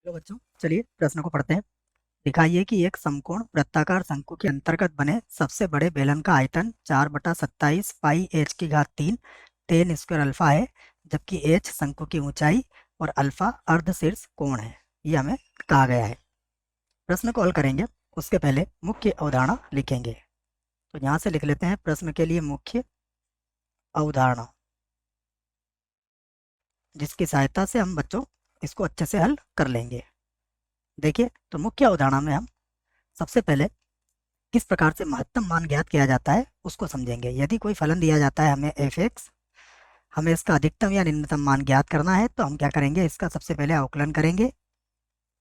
Hello बच्चों, चलिए प्रश्न को पढ़ते हैं। दिखाइए कि एक समकोण वृत्ताकार शंकु के अंतर्गत बने सबसे बड़े बेलन का आयतन 4/27 पाई एच की घात 3 टेन स्क्वायर अल्फा है, जबकि एच शंकु की ऊंचाई और अल्फा अर्धशीर्ष कोण है। ये हमें कहा गया है। प्रश्न को हल करेंगे उसके पहले मुख्य अवधारणा लिखेंगे। तो यहाँ से लिख लेते हैं प्रश्न के लिए मुख्य अवधारणा, जिसकी सहायता से हम बच्चों इसको अच्छे से हल कर लेंगे। देखिए, तो मुख्य अवधारणा में हम सबसे पहले किस प्रकार से महत्तम मान ज्ञात किया जाता है उसको समझेंगे। यदि कोई फलन दिया जाता है हमें एफ एक्स, हमें इसका अधिकतम या निम्नतम मान ज्ञात करना है, तो हम क्या करेंगे, इसका सबसे पहले अवकलन करेंगे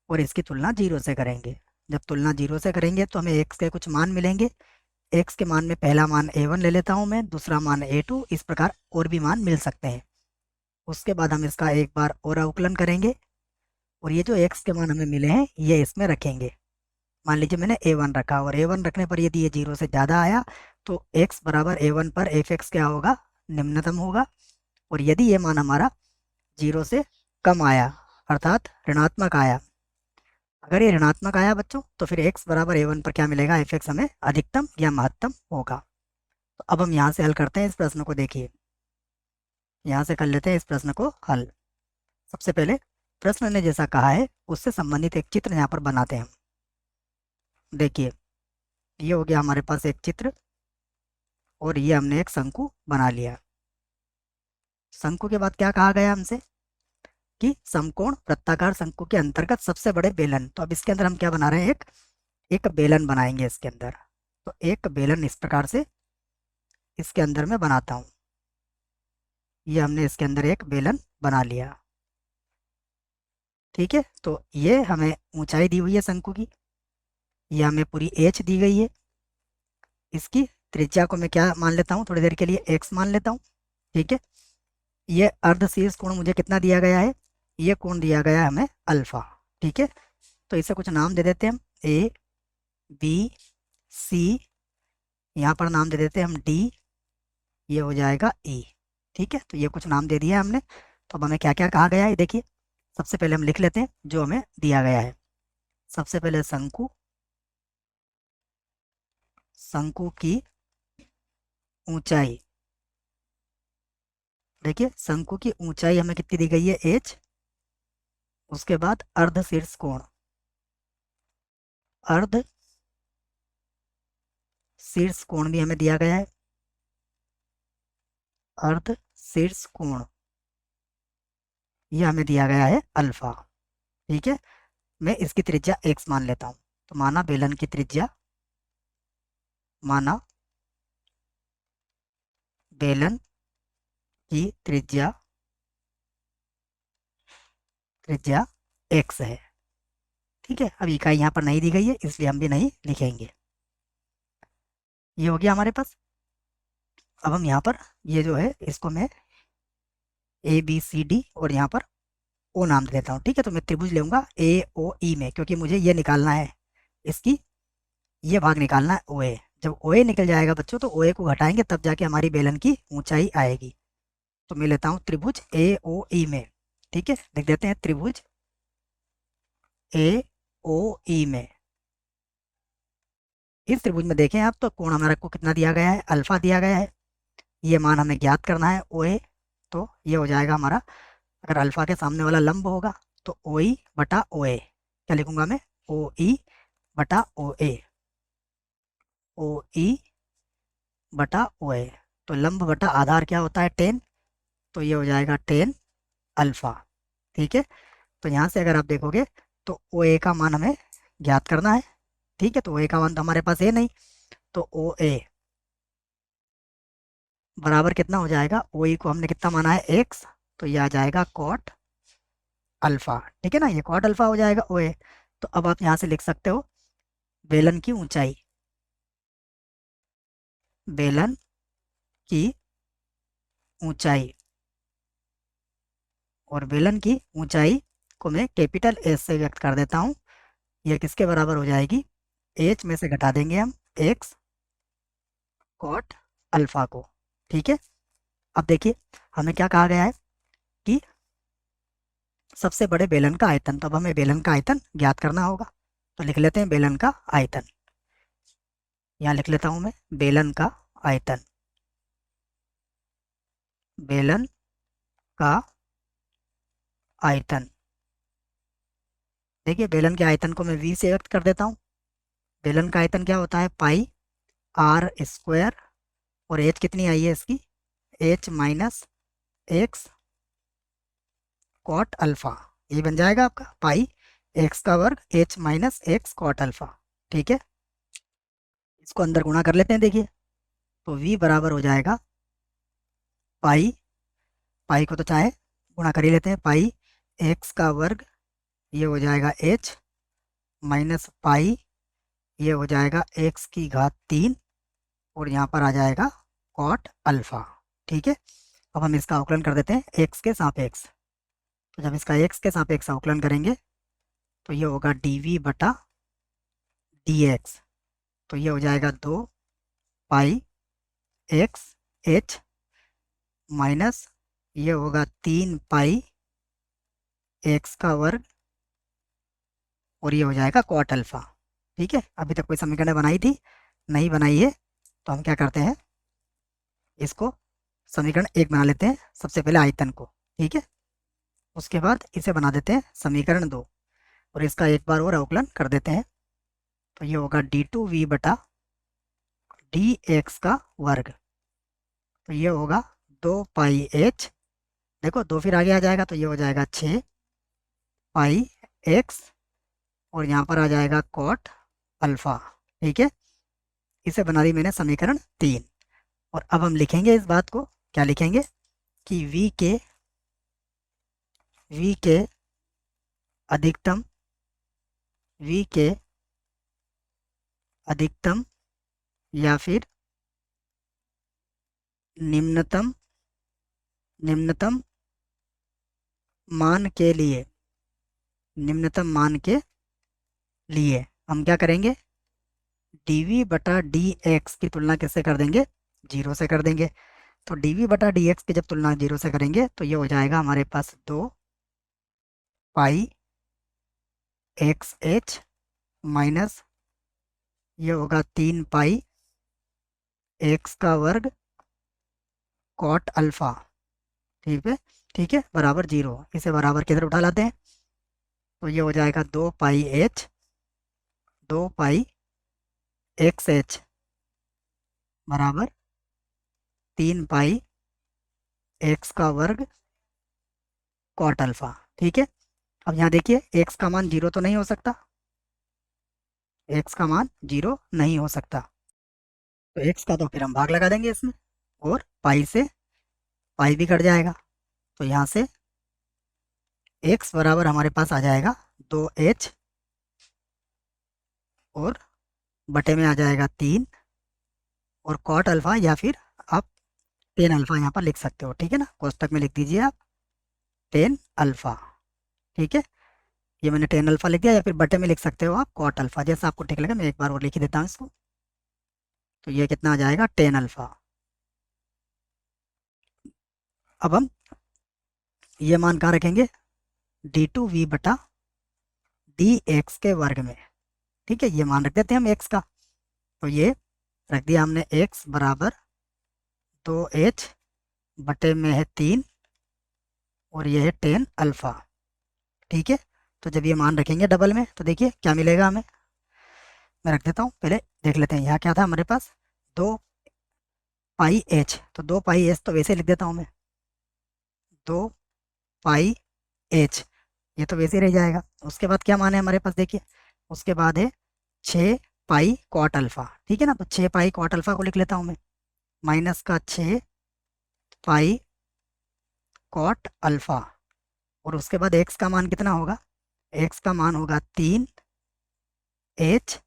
और इसकी तुलना जीरो से करेंगे। जब तुलना जीरो से करेंगे तो हमें एक्स के कुछ मान मिलेंगे। एक्स के मान में पहला मान ए1 ले लेता हूँ मैं, दूसरा मान ए2, इस प्रकार और भी मान मिल सकते हैं। उसके बाद हम इसका एक बार और अवकलन करेंगे और ये जो एक्स के मान हमें मिले हैं ये इसमें रखेंगे। मान लीजिए मैंने ए1 रखा और ए1 रखने पर यदि ये जीरो से ज़्यादा आया तो एक्स बराबर ए1 पर एफ एक्स क्या होगा, निम्नतम होगा। और यदि ये मान हमारा जीरो से कम आया अर्थात ऋणात्मक आया, अगर ये ऋणात्मक आया बच्चों, तो फिर एक्स बराबर ए1 पर क्या मिलेगा, एफ एक्स हमें अधिकतम या महत्तम होगा। तो अब हम यहाँ से हल करते हैं इस प्रश्न को। देखिए, यहाँ से कर लेते हैं इस प्रश्न को हल। सबसे पहले प्रश्न ने जैसा कहा है उससे संबंधित एक चित्र यहाँ पर बनाते हैं हम। देखिए, ये हो गया हमारे पास एक चित्र और ये हमने एक शंकु बना लिया। शंकु के बाद क्या कहा गया हमसे कि समकोण वृत्ताकार शंकु के अंतर्गत सबसे बड़े बेलन। तो अब इसके अंदर हम क्या बना रहे हैं, एक एक बेलन बनाएंगे इसके अंदर। तो एक बेलन इस प्रकार से इसके अंदर मैं बनाता हूँ। ये हमने इसके अंदर एक बेलन बना लिया। ठीक है, तो ये हमें ऊंचाई दी हुई है शंकु की, ये हमें पूरी एच दी गई है। इसकी त्रिज्या को मैं क्या मान लेता हूँ, थोड़ी देर के लिए एक्स मान लेता हूँ। ठीक है, ये अर्धशीर्ष कोण मुझे कितना दिया गया है, ये कोण दिया गया है हमें अल्फा। ठीक है, तो इसे कुछ नाम दे देते हैं हम, ए बी सी, यहाँ पर नाम दे देते हैं हम डी, ये हो जाएगा ई। ठीक है, तो ये कुछ नाम दे दिया हमने। तो अब हमें क्या क्या कहा गया है देखिए, सबसे पहले हम लिख लेते हैं जो हमें दिया गया है। सबसे पहले शंकु, शंकु की ऊंचाई। देखिए, शंकु की ऊंचाई हमें कितनी दी गई है, एच। उसके बाद अर्धशीर्ष कोण, अर्ध शीर्ष कोण भी हमें दिया गया है, अर्ध शीर्ष कोण ये हमें दिया गया है अल्फा। ठीक है, मैं इसकी त्रिज्या एक्स मान लेता हूँ। तो माना बेलन की त्रिज्या, माना बेलन की त्रिज्या, त्रिज्या एक्स है। ठीक है, अब इकाई यहाँ पर नहीं दी गई है इसलिए हम भी नहीं लिखेंगे। ये हो गया हमारे पास। अब हम यहाँ पर ये जो है इसको मैं ए बी सी डी और यहाँ पर ओ नाम दे देता हूँ। ठीक है, तो मैं त्रिभुज लूंगा ए ओ ई में, क्योंकि मुझे ये निकालना है, इसकी ये भाग निकालना है ओ ए। जब ओ ए निकल जाएगा बच्चों तो ओ ए को घटाएंगे तब जाके हमारी बेलन की ऊंचाई आएगी। तो मैं लेता हूँ त्रिभुज ए ओ ई में। ठीक है, लिख देते हैं त्रिभुज ए ओ ई में। इस त्रिभुज में देखें आप तो कोण हमारा को कितना दिया गया है, अल्फा दिया गया है। ये मान हमें ज्ञात करना है ओ ए। तो ये हो जाएगा हमारा, अगर अल्फा के सामने वाला लंब होगा तो ओ ई बटा ओ ए, क्या लिखूंगा मैं, ओ ई बटा ओ ए, ओ ई बटा ओ ए। तो लंब बटा आधार क्या होता है, टेन। तो ये हो जाएगा टेन अल्फा। ठीक है, तो यहाँ से अगर आप देखोगे तो ओ ए का मान हमें ज्ञात करना है। ठीक है, तो ओ ए का मान तो हमारे पास है नहीं, तो ओ ए बराबर कितना हो जाएगा, ओ ई को हमने कितना माना है, एक्स। तो ये आ जाएगा कॉट अल्फा। ठीक है ना, ये कॉट अल्फा हो जाएगा ओ ए। तो अब आप यहाँ से लिख सकते हो बेलन की ऊंचाई, बेलन की ऊंचाई, और बेलन की ऊंचाई को मैं कैपिटल एस से व्यक्त कर देता हूँ। यह किसके बराबर हो जाएगी, एच में से घटा देंगे हम एक्स कॉट अल्फा को। ठीक है, अब देखिए हमें क्या कहा गया है कि सबसे बड़े बेलन का आयतन। तो अब हमें बेलन का आयतन ज्ञात करना होगा, तो लिख लेते हैं बेलन का आयतन। यहाँ लिख लेता हूँ मैं बेलन का आयतन। बेलन का आयतन, देखिए बेलन के आयतन को मैं v से व्यक्त कर देता हूँ। बेलन का आयतन क्या होता है, पाई आर स्क्वायर, और एच कितनी आई है इसकी, h minus x cot alpha. ये बन जाएगा आपका पाई एक्स का वर्ग h minus x cot alpha. ठीक है, इसको अंदर गुणा कर लेते हैं। देखिए तो v बराबर हो जाएगा पाई, पाई को तो चाहे गुणा कर ही लेते हैं, पाई एक्स का वर्ग, ये हो जाएगा h माइनस पाई, ये हो जाएगा x की घात 3, और यहाँ पर आ जाएगा कॉट अल्फा। ठीक है, अब हम इसका अवकलन कर देते हैं x के सापेक्ष। तो जब इसका x के सापेक्ष अवकलन करेंगे तो ये होगा dv बटा dx। तो ये हो जाएगा 2 पाई x h माइनस ये होगा 3 पाई x का वर्ग, और ये हो जाएगा कॉट अल्फा। ठीक है, अभी तक कोई समीकरण बनाई थी, नहीं बनाई है, तो हम क्या करते हैं, इसको समीकरण 1 बना लेते हैं सबसे पहले आयतन को। ठीक है, उसके बाद इसे बना देते हैं समीकरण 2, और इसका एक बार और अवकलन कर देते हैं। तो ये होगा d2v बटा dx का वर्ग। तो ये होगा 2 पाई h, देखो 2 फिर आगे आ जाएगा, तो ये हो जाएगा 6 पाई x, और यहाँ पर आ जाएगा कॉट अल्फा। ठीक है, इसे बना दी मैंने समीकरण 3। और अब हम लिखेंगे इस बात को, क्या लिखेंगे कि v के अधिकतम, v के अधिकतम या फिर निम्नतम मान के लिए, निम्नतम मान के लिए हम क्या करेंगे, dv बटा dx की तुलना किससे कर देंगे, 0 से कर देंगे। तो dv बटा dx की जब तुलना 0 से करेंगे तो ये हो जाएगा हमारे पास 2 पाई एक्स एच माइनस ये होगा 3 पाई एक्स का वर्ग कॉट अल्फा। ठीक है, ठीक है, बराबर 0। इसे बराबर किधर उठा लाते हैं, तो ये हो जाएगा 2 पाई एच, 2 पाई एक्स एच बराबर 3 पाई एक्स का वर्ग कॉट अल्फा। ठीक है, अब यहाँ देखिए एक्स का मान 0 तो नहीं हो सकता, एक्स का मान 0 नहीं हो सकता, तो एक्स का तो फिर हम भाग लगा देंगे इसमें, और पाई से पाई भी कट जाएगा। तो यहाँ से एक्स बराबर हमारे पास आ जाएगा 2h, और बटे में आ जाएगा 3, और कॉट अल्फा, या फिर आप टेन अल्फा यहाँ पर लिख सकते हो। ठीक है ना, कोष्टक में लिख दीजिए आप 10 अल्फा। ठीक है, ये मैंने 10 अल्फा लिख दिया, या फिर बटे में लिख सकते हो आप कॉट अल्फा, जैसा आपको ठीक लगे। मैं एक बार और लिख ही देता हूँ इसको। तो ये कितना आ जाएगा 10 अल्फा। अब हम ये मान कहाँ रखेंगे, d2v बटा dx के वर्ग में। ठीक है, ये मान रख देते हैं हम x का। तो ये रख दिया हमने x बराबर 2h बटे में है 3, और ये है 10 अल्फा। ठीक है, तो जब ये मान रखेंगे डबल में तो देखिए क्या मिलेगा हमें। मैं रख देता हूँ, पहले देख लेते हैं। यहाँ क्या था हमारे पास, 2 पाई एच, तो 2 पाई एच तो वैसे लिख देता हूँ मैं, 2 पाई एच, ये तो वैसे ही रह जाएगा। उसके बाद क्या मान है हमारे पास, देखिए उसके बाद है 6 पाई कॉट अल्फा। ठीक है ना, तो 6 पाई कॉट अल्फा को लिख लेता हूँ मैं, माइनस का 6 पाई कॉट अल्फा, और उसके बाद एक्स का मान कितना होगा, एक्स का मान होगा 3h,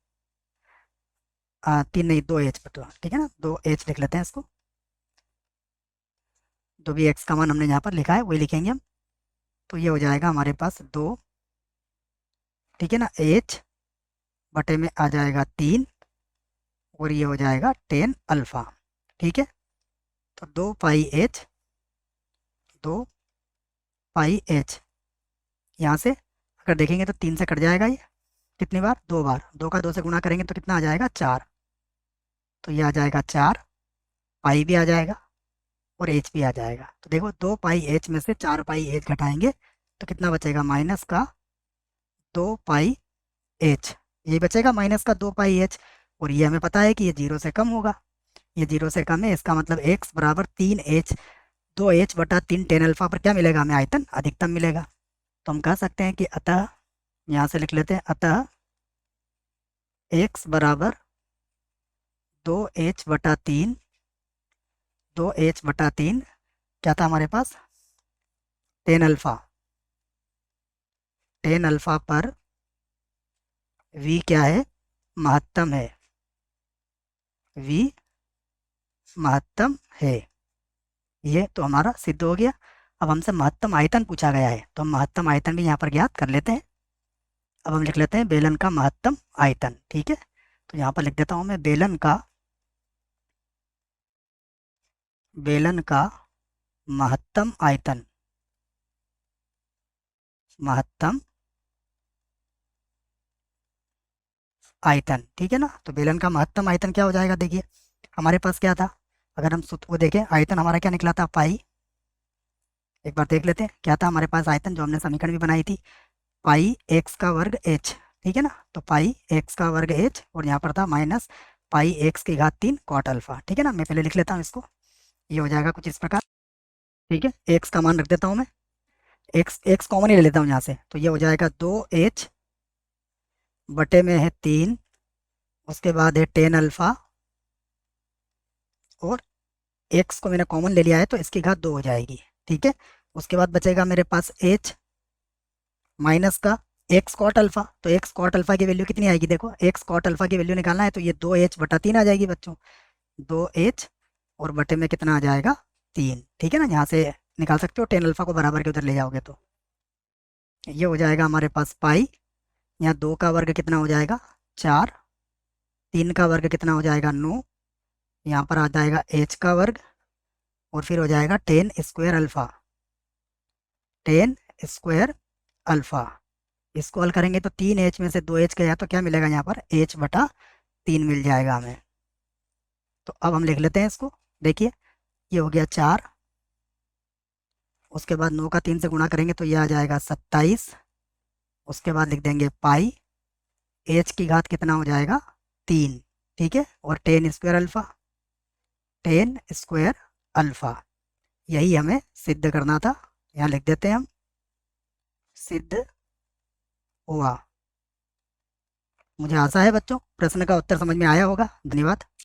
3 नहीं 2h बटा। ठीक है ना, 2h लिख लेते हैं इसको। जो भी एक्स का मान हमने यहाँ पर लिखा है वही लिखेंगे हम। तो ये हो जाएगा हमारे पास 2, ठीक है ना, h बटे में आ जाएगा 3, और ये हो जाएगा 10 अल्फा। ठीक है, तो 2 पाई h यहाँ से अगर देखेंगे तो 3 से कट जाएगा ये, कितनी बार, 2 बार, 2 का 2 से गुणा करेंगे तो कितना आ जाएगा, 4। तो ये आ जाएगा 4, पाई भी आ जाएगा और एच भी आ जाएगा। तो देखो 2 पाई एच में से 4 पाई एच घटाएंगे तो कितना बचेगा, माइनस का 2 पाई एच, यही बचेगा माइनस का 2 पाई एच। और ये हमें पता है कि ये 0 से कम होगा, ये 0 से कम है, इसका मतलब x बराबर 3h, 2h/3 टेन अल्फा पर क्या मिलेगा हमें, आयतन अधिकतम मिलेगा। तो हम कह सकते हैं कि अतः, यहाँ से लिख लेते हैं, अतः x बराबर 2h/3, 2h/3 क्या था हमारे पास, टेन अल्फा, टेन अल्फा पर v क्या है, महत्तम है, v महत्तम है। ये तो हमारा सिद्ध हो गया। अब हमसे महत्तम आयतन पूछा गया है तो हम महत्तम आयतन भी यहाँ पर ज्ञात कर लेते हैं। अब हम लिख लेते हैं बेलन का महत्तम आयतन, ठीक है। तो यहाँ पर लिख देता हूँ मैं, बेलन का महत्तम आयतन, महत्तम आयतन, ठीक है ना। तो बेलन का महत्तम आयतन क्या हो जाएगा, देखिए हमारे पास क्या था, अगर हम सूत्र को देखें, आयतन हमारा क्या निकला था, पाई। एक बार देख लेते हैं क्या था हमारे पास आयतन, जो हमने समीकरण भी बनाई थी, पाई एक्स का वर्ग एच, ठीक है ना। तो पाई एक्स का वर्ग एच, और यहाँ पर था माइनस पाई एक्स की घात 3 कॉट अल्फा, ठीक है ना। मैं पहले लिख लेता हूँ इसको, ये हो जाएगा कुछ इस प्रकार, ठीक है। एक्स का मान रख देता हूँ मैं, एक्स एक्स कॉमन ही ले लेता हूँ यहाँ से, तो ये हो जाएगा 2h बटे में है 3, उसके बाद है टेन अल्फा, और एक्स को मैंने कॉमन ले लिया है तो इसकी घात 2 हो जाएगी, ठीक है। उसके बाद बचेगा मेरे पास h माइनस का एक्स कॉट अल्फा। तो एक्स कॉट अल्फा की वैल्यू कितनी आएगी, देखो एक्स कॉट अल्फा की वैल्यू निकालना है तो ये 2h/3 आ जाएगी बच्चों, 2h और बटे में कितना आ जाएगा, 3, ठीक है ना। यहाँ से निकाल सकते हो, टेन अल्फा को बराबर के उधर ले जाओगे तो ये हो जाएगा हमारे पास पाई, यहाँ 2 का वर्ग कितना हो जाएगा, 4, 3 का वर्ग कितना हो जाएगा, 9, यहाँ पर आ जाएगा h का वर्ग, और फिर हो जाएगा ten square alpha, ten square alpha. इसको हल करेंगे तो 3h में से 2h गया तो क्या मिलेगा, यहाँ पर h/3 मिल जाएगा हमें। तो अब हम लिख लेते हैं इसको, देखिए ये हो गया 4, उसके बाद 9 का 3 से गुणा करेंगे तो ये आ जाएगा 27, उसके बाद लिख देंगे पाई h की घात कितना हो जाएगा, 3, ठीक है, और ten square alpha, ten square alpha, यही हमें सिद्ध करना था। यहाँ लिख देते हैं हम, सिद्ध हुआ। मुझे आशा है बच्चों प्रश्न का उत्तर समझ में आया होगा, धन्यवाद।